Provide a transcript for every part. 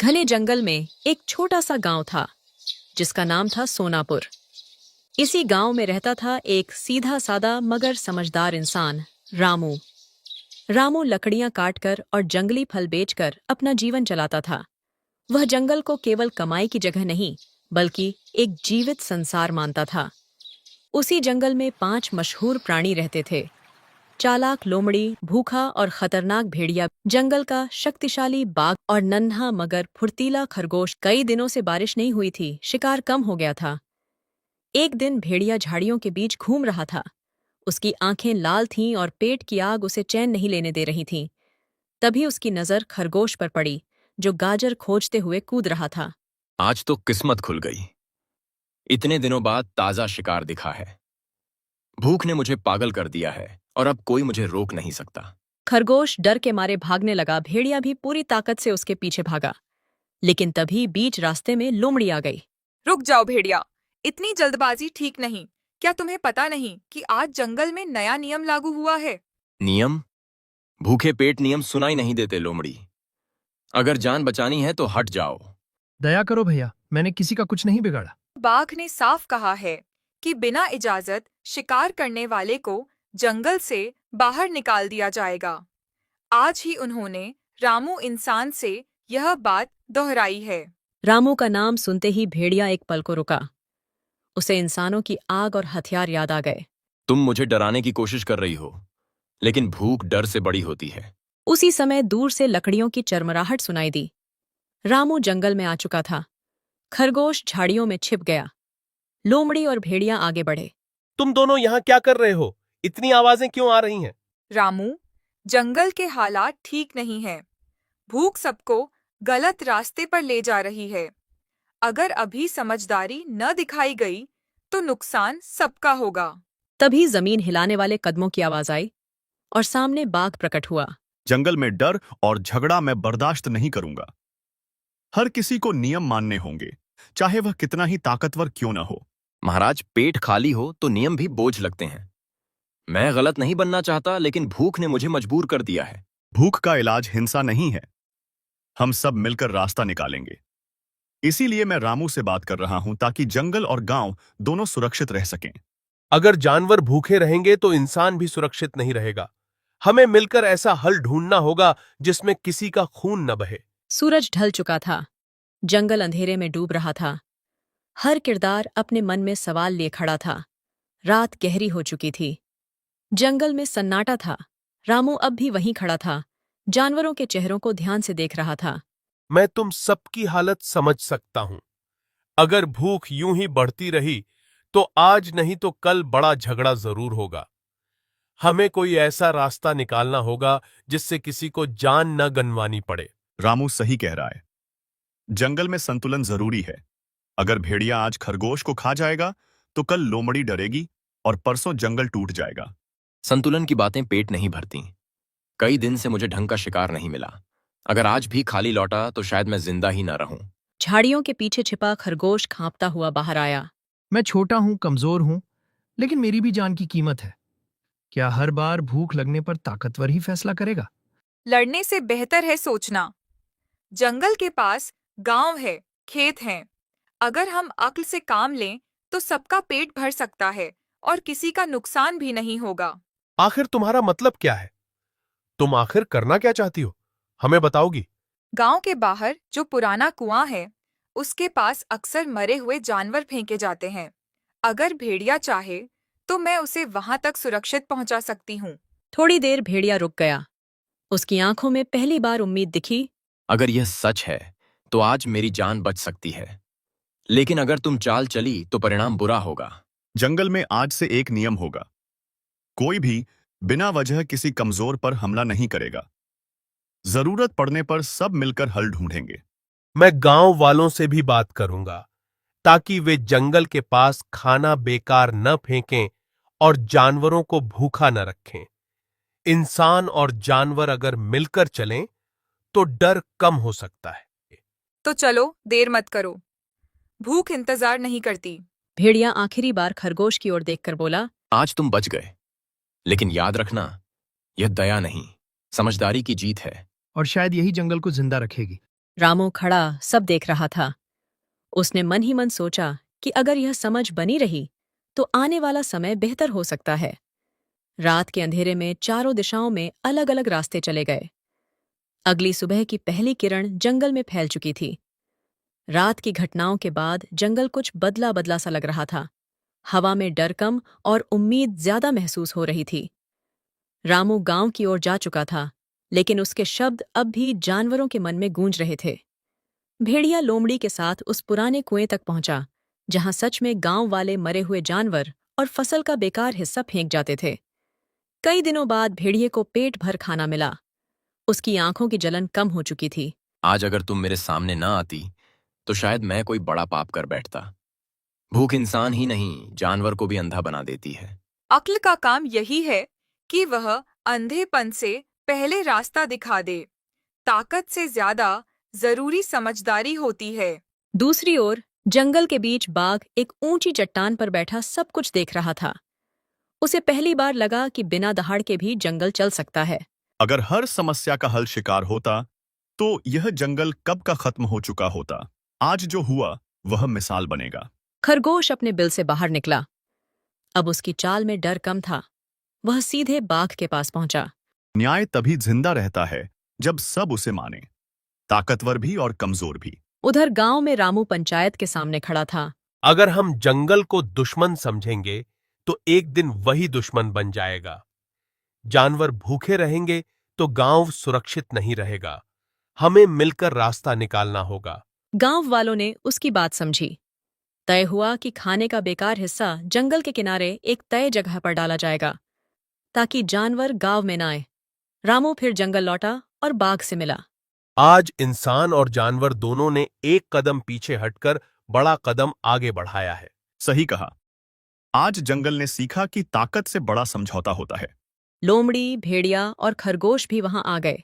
घने जंगल में एक छोटा सा गांव था जिसका नाम था सोनापुर। इसी गांव में रहता था एक सीधा सादा मगर समझदार इंसान, रामू। रामू लकड़ियां काटकर और जंगली फल बेचकर अपना जीवन चलाता था। वह जंगल को केवल कमाई की जगह नहीं बल्कि एक जीवित संसार मानता था। उसी जंगल में 5 मशहूर प्राणी रहते थे। चालाक लोमड़ी, भूखा और खतरनाक भेड़िया, जंगल का शक्तिशाली बाघ और नन्हा मगर फुर्तीला खरगोश। कई दिनों से बारिश नहीं हुई थी, शिकार कम हो गया था। एक दिन भेड़िया झाड़ियों के बीच घूम रहा था। उसकी आंखें लाल थीं और पेट की आग उसे चैन नहीं लेने दे रही थी। तभी उसकी नजर खरगोश पर पड़ी, जो गाजर खोजते हुए कूद रहा था। आज तो किस्मत खुल गई। इतने दिनों बाद ताजा शिकार दिखा है। भूख ने मुझे पागल कर दिया है और अब कोई मुझे रोक नहीं सकता। खरगोश डर के मारे भागने लगा। भेड़िया भी पूरी ताकत से उसके पीछे भागा, लेकिन तभी बीच रास्ते में लोमड़ी आ गई। रुक जाओ भेड़िया, इतनी जल्दबाजी ठीक नहीं। क्या तुम्हें पता नहीं कि आज जंगल में नया नियम लागू हुआ है? नियम? भूखे पेट नियम सुनाई नहीं देते लोमड़ी। अगर जान बचानी है तो हट जाओ। दया करो भैया, मैंने किसी का कुछ नहीं बिगाड़ा। बाघ ने साफ कहा है कि बिना इजाजत शिकार करने वाले को जंगल से बाहर निकाल दिया जाएगा। आज ही उन्होंने रामू इंसान से यह बात दोहराई है। रामू का नाम सुनते ही भेड़िया एक पल को रुका। उसे इंसानों की आग और हथियार याद आ गए। तुम मुझे डराने की कोशिश कर रही हो, लेकिन भूख डर से बड़ी होती है। उसी समय दूर से लकड़ियों की चरमराहट सुनाई दी। रामू जंगल में आ चुका था। खरगोश झाड़ियों में छिप गया। लोमड़ी और भेड़िया आगे बढ़े। तुम दोनों यहाँ क्या कर रहे हो? इतनी आवाजें क्यों आ रही हैं? रामू, जंगल के हालात ठीक नहीं हैं। भूख सबको गलत रास्ते पर ले जा रही है। अगर अभी समझदारी न दिखाई गई तो नुकसान सबका होगा। तभी जमीन हिलाने वाले कदमों की आवाज आई और सामने बाघ प्रकट हुआ। जंगल में डर और झगड़ा मैं बर्दाश्त नहीं करूंगा। हर किसी को नियम मानने होंगे, चाहे वह कितना ही ताकतवर क्यों न हो। महाराज, पेट खाली हो तो नियम भी बोझ लगते हैं। मैं गलत नहीं बनना चाहता, लेकिन भूख ने मुझे मजबूर कर दिया है। भूख का इलाज हिंसा नहीं है। हम सब मिलकर रास्ता निकालेंगे। इसीलिए मैं रामू से बात कर रहा हूं, ताकि जंगल और गांव दोनों सुरक्षित रह सकें। अगर जानवर भूखे रहेंगे तो इंसान भी सुरक्षित नहीं रहेगा। हमें मिलकर ऐसा हल ढूंढना होगा जिसमें किसी का खून न बहे। सूरज ढल चुका था। जंगल अंधेरे में डूब रहा था। हर किरदार अपने मन में सवाल लिए खड़ा था। रात गहरी हो चुकी थी। जंगल में सन्नाटा था। रामू अब भी वहीं खड़ा था, जानवरों के चेहरों को ध्यान से देख रहा था। मैं तुम सबकी हालत समझ सकता हूं। अगर भूख यूं ही बढ़ती रही तो आज नहीं तो कल बड़ा झगड़ा जरूर होगा। हमें कोई ऐसा रास्ता निकालना होगा जिससे किसी को जान न गंवानी पड़े। रामू सही कह रहा है। जंगल में संतुलन जरूरी है। अगर भेड़िया आज खरगोश को खा जाएगा तो कल लोमड़ी डरेगी और परसों जंगल टूट जाएगा। संतुलन की बातें पेट नहीं भरती। कई दिन से मुझे ढंग का शिकार नहीं मिला। अगर आज भी खाली लौटा तो शायद मैं जिंदा ही ना रहूं। झाड़ियों के पीछे छिपा खरगोश कांपता हुआ बाहर आया। मैं छोटा हूं, कमजोर हूं, लेकिन मेरी भी जान की कीमत है। क्या हर बार भूख लगने पर ताकतवर ही फैसला करेगा? लड़ने से बेहतर है सोचना। जंगल के पास गांव है, खेत हैं। अगर हम अक्ल से काम लें तो सबका पेट भर सकता है और किसी का नुकसान भी नहीं होगा। आखिर तुम्हारा मतलब क्या है? तुम आखिर करना क्या चाहती हो? हमें बताओगी? गांव के बाहर जो पुराना कुआं है, उसके पास अक्सर मरे हुए जानवर फेंके जाते हैं। अगर भेड़िया चाहे तो मैं उसे वहां तक सुरक्षित पहुंचा सकती हूँ। थोड़ी देर भेड़िया रुक गया। उसकी आंखों में पहली बार उम्मीद दिखी। अगर यह सच है तो आज मेरी जान बच सकती है, लेकिन अगर तुम चाल चली तो परिणाम बुरा होगा। जंगल में आज से एक नियम होगा। कोई भी बिना वजह किसी कमजोर पर हमला नहीं करेगा। जरूरत पड़ने पर सब मिलकर हल ढूंढेंगे। मैं गांव वालों से भी बात करूंगा ताकि वे जंगल के पास खाना बेकार न फेंकें और जानवरों को भूखा न रखें। इंसान और जानवर अगर मिलकर चलें तो डर कम हो सकता है। तो चलो, देर मत करो। भूख इंतजार नहीं करती। भेड़िया आखिरी बार खरगोश की ओर देखकर बोला, आज तुम बच गए, लेकिन याद रखना, यह दया नहीं, समझदारी की जीत है। और शायद यही जंगल को जिंदा रखेगी। रामू खड़ा सब देख रहा था। उसने मन ही मन सोचा कि अगर यह समझ बनी रही तो आने वाला समय बेहतर हो सकता है। रात के अंधेरे में चारों दिशाओं में अलग अलग रास्ते चले गए। अगली सुबह की पहली किरण जंगल में फैल चुकी थी। रात की घटनाओं के बाद जंगल कुछ बदला बदला सा लग रहा था। हवा में डर कम और उम्मीद ज्यादा महसूस हो रही थी। रामू गांव की ओर जा चुका था, लेकिन उसके शब्द अब भी जानवरों के मन में गूंज रहे थे। भेड़िया लोमड़ी के साथ उस पुराने कुएं तक पहुंचा, जहां सच में गांव वाले मरे हुए जानवर और फसल का बेकार हिस्सा फेंक जाते थे। कई दिनों बाद भेड़िए को पेट भर खाना मिला। उसकी आंखों की जलन कम हो चुकी थी। आज अगर तुम मेरे सामने ना आती तो शायद मैं कोई बड़ा पाप कर बैठता। भूख इंसान ही नहीं, जानवर को भी अंधा बना देती है। अक्ल का काम यही है कि वह अंधेपन से पहले रास्ता दिखा दे। ताकत से ज्यादा जरूरी समझदारी होती है। दूसरी ओर जंगल के बीच बाघ एक ऊंची चट्टान पर बैठा सब कुछ देख रहा था। उसे पहली बार लगा कि बिना दहाड़ के भी जंगल चल सकता है। अगर हर समस्या का हल शिकार होता तो यह जंगल कब का खत्म हो चुका होता। आज जो हुआ वह मिसाल बनेगा। खरगोश अपने बिल से बाहर निकला। अब उसकी चाल में डर कम था। वह सीधे बाघ के पास पहुंचा। न्याय तभी जिंदा रहता है जब सब उसे माने, ताकतवर भी और कमजोर भी। उधर गांव में रामू पंचायत के सामने खड़ा था। अगर हम जंगल को दुश्मन समझेंगे तो एक दिन वही दुश्मन बन जाएगा। जानवर भूखे रहेंगे तो गांव सुरक्षित नहीं रहेगा। हमें मिलकर रास्ता निकालना होगा। गांव वालों ने उसकी बात समझी। तय हुआ कि खाने का बेकार हिस्सा जंगल के किनारे एक तय जगह पर डाला जाएगा, ताकि जानवर गांव में न आए। रामू फिर जंगल लौटा और बाघ से मिला। आज इंसान और जानवर दोनों ने एक कदम पीछे हटकर बड़ा कदम आगे बढ़ाया है। सही कहा। आज जंगल ने सीखा कि ताकत से बड़ा समझौता होता है। लोमड़ी, भेड़िया और खरगोश भी वहां आ गए।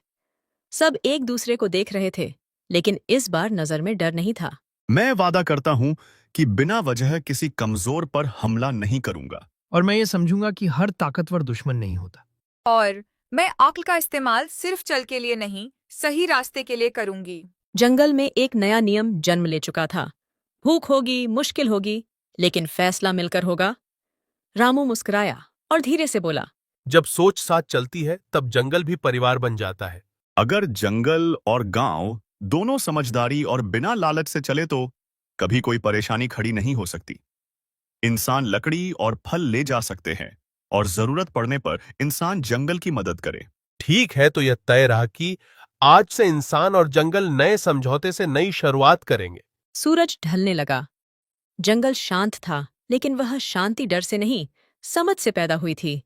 सब एक दूसरे को देख रहे थे, लेकिन इस बार नजर में डर नहीं था। मैं वादा करता हूं कि बिना वजह किसी कमजोर पर हमला नहीं करूंगा। और मैं ये समझूंगा कि हर ताकतवर दुश्मन नहीं होता। और मैं अक्ल का इस्तेमाल सिर्फ चल के लिए नहीं, सही रास्ते के लिए करूंगी। जंगल में एक नया नियम जन्म ले चुका था। भूख होगी, मुश्किल होगी, लेकिन फैसला मिलकर होगा। रामू मुस्कुराया और धीरे से बोला, जब सोच साथ चलती है तब जंगल भी परिवार बन जाता है। अगर जंगल और गांव दोनों समझदारी और बिना लालच से चले तो कभी कोई परेशानी खड़ी नहीं हो सकती। इंसान लकड़ी और फल ले जा सकते हैं और जरूरत पड़ने पर इंसान जंगल की मदद करे। ठीक है, तो यह तय रहा कि आज से इंसान और जंगल नए समझौते से नई शुरुआत करेंगे। सूरज ढलने लगा। जंगल शांत था, लेकिन वह शांति डर से नहीं, समझ से पैदा हुई थी।